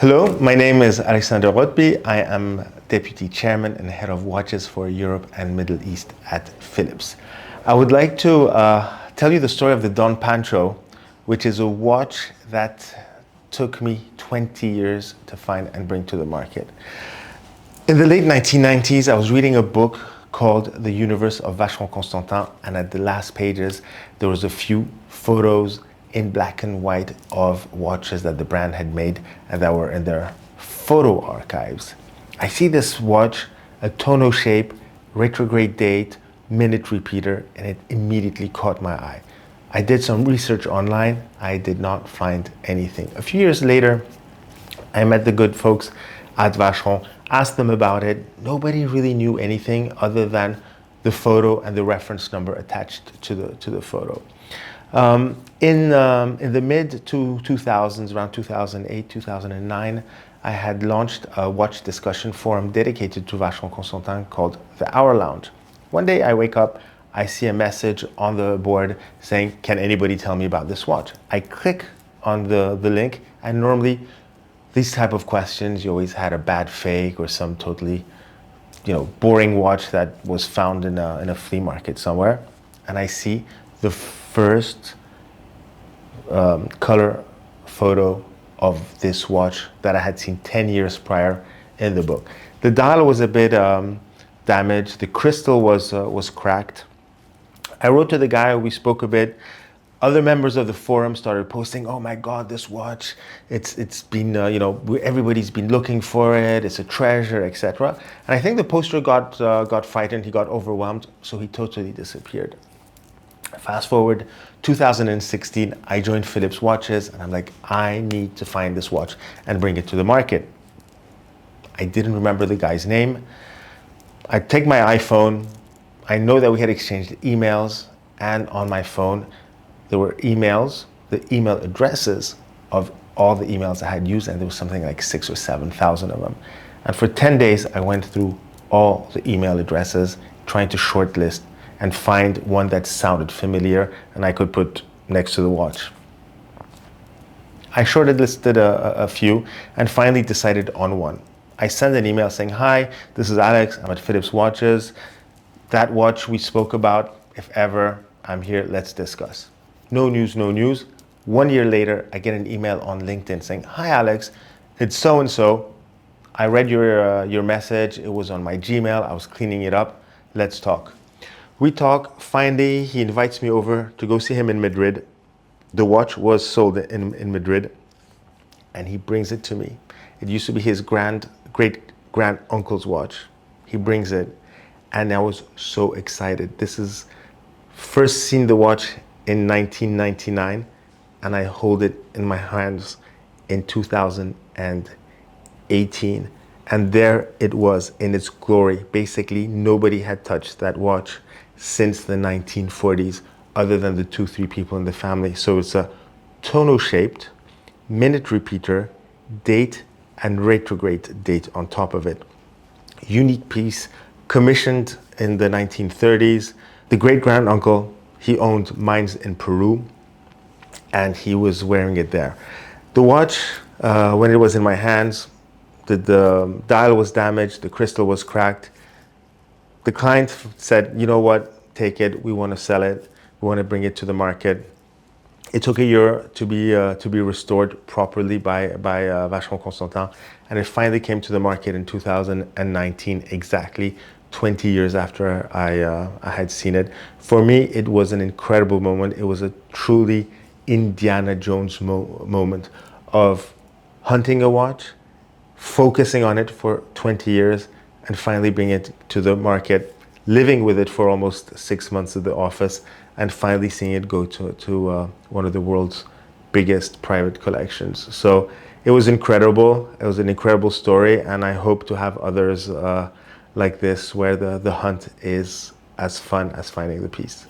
Hello, my name is Alexandre Ghotbi. I am Deputy Chairman and Head of Watches for Europe and Middle East at Phillips. I would like to tell you the story of the Don Pancho, which is a watch that took me 20 years to find and bring to the market. In the late 1990s, I was reading a book called The Universe of Vacheron Constantin, and at the last pages, there was a few photos in black and white of watches that the brand had made and that were in their photo archives. I see this watch, a tonneau shape, retrograde date, minute repeater, and it immediately caught my eye. I did some research online. I did not find anything. A few years later, I met the good folks at Vacheron, asked them about it. Nobody really knew anything other than the photo and the reference number attached to the photo. In the mid-2000s, around 2008, 2009, I had launched a watch discussion forum dedicated to Vacheron Constantin called the Hour Lounge. One day I wake up, I see a message on the board saying, can anybody tell me about this watch? I click on the link, and normally these type of questions, you always had a bad fake or some totally, boring watch that was found in a flea market somewhere. And I see the first color photo of this watch that I had seen 10 years prior in the book. The dial was a bit damaged. The crystal was cracked. I wrote to the guy, we spoke a bit. Other members of the forum started posting, oh my God, this watch, it's been, everybody's been looking for it, it's a treasure, etc. And I think the poster got frightened, he got overwhelmed, so he totally disappeared. Fast forward 2016, I joined Phillips Watches, and I'm like, I need to find this watch and bring it to the market. I didn't remember the guy's name. I take my iPhone. I know that we had exchanged emails, and on my phone, there were emails, the email addresses of all the emails I had used, and there was something like 6,000 or 7,000 of them. And for 10 days, I went through all the email addresses, trying to shortlist and find one that sounded familiar and I could put next to the watch. I shortlisted a few and finally decided on one. I sent an email saying, hi, this is Alex, I'm at Phillips Watches. That watch we spoke about, if ever, I'm here, let's discuss. No news, no news. 1 year later, I get an email on LinkedIn saying, hi Alex, it's so-and-so. I read your message, it was on my Gmail, I was cleaning it up, let's talk. We talk, finally he invites me over to go see him in Madrid. The watch was sold in Madrid and he brings it to me. It used to be his great-grand uncle's watch. He brings it and I was so excited. This is first seen the watch in 1999 and I hold it in my hands in 2018. And there it was in its glory. Basically, nobody had touched that watch since the 1940s, other than the 2-3 people in the family. So it's a tonneau-shaped minute repeater, date and retrograde date on top of it. Unique piece, commissioned in the 1930s. The great-grand-uncle, he owned mines in Peru, and he was wearing it there. The watch, when it was in my hands, the dial was damaged, the crystal was cracked. The client said, you know what, take it, we want to sell it, we want to bring it to the market. It took a year to be restored properly by Vacheron Constantin, and it finally came to the market in 2019, exactly 20 years after I had seen it. For me, it was an incredible moment. It was a truly Indiana Jones moment of hunting a watch, focusing on it for 20 years, and finally bring it to the market, living with it for almost 6 months at the office, and finally seeing it go to one of the world's biggest private collections. So it was incredible. It was an incredible story, and I hope to have others like this where the hunt is as fun as finding the piece.